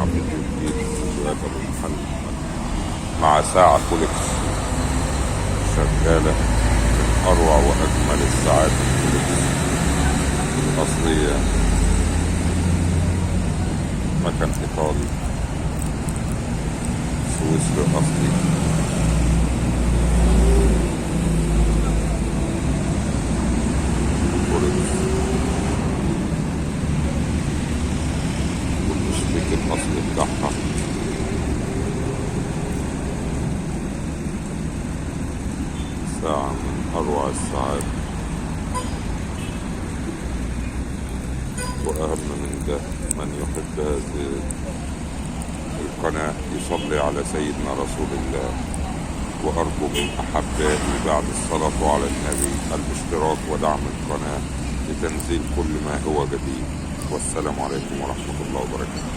مع فيديو جديد من فيديوهات ابو محمد مع ساعة كوليكس شغالة من اروع واجمل الساعات الكوليكس الاصلية، مكان ايطالي سويسري اصلي. والشريك الأصلي بتاعها ساعة من أروع الساعات، وأهم من ده من يحب هذه القناة يصلي على سيدنا رسول الله، وأرجو من أحبائي بعد الصلاة على النبي الاشتراك ودعم القناة لتنزيل كل ما هو جديد. والسلام عليكم ورحمة الله وبركاته.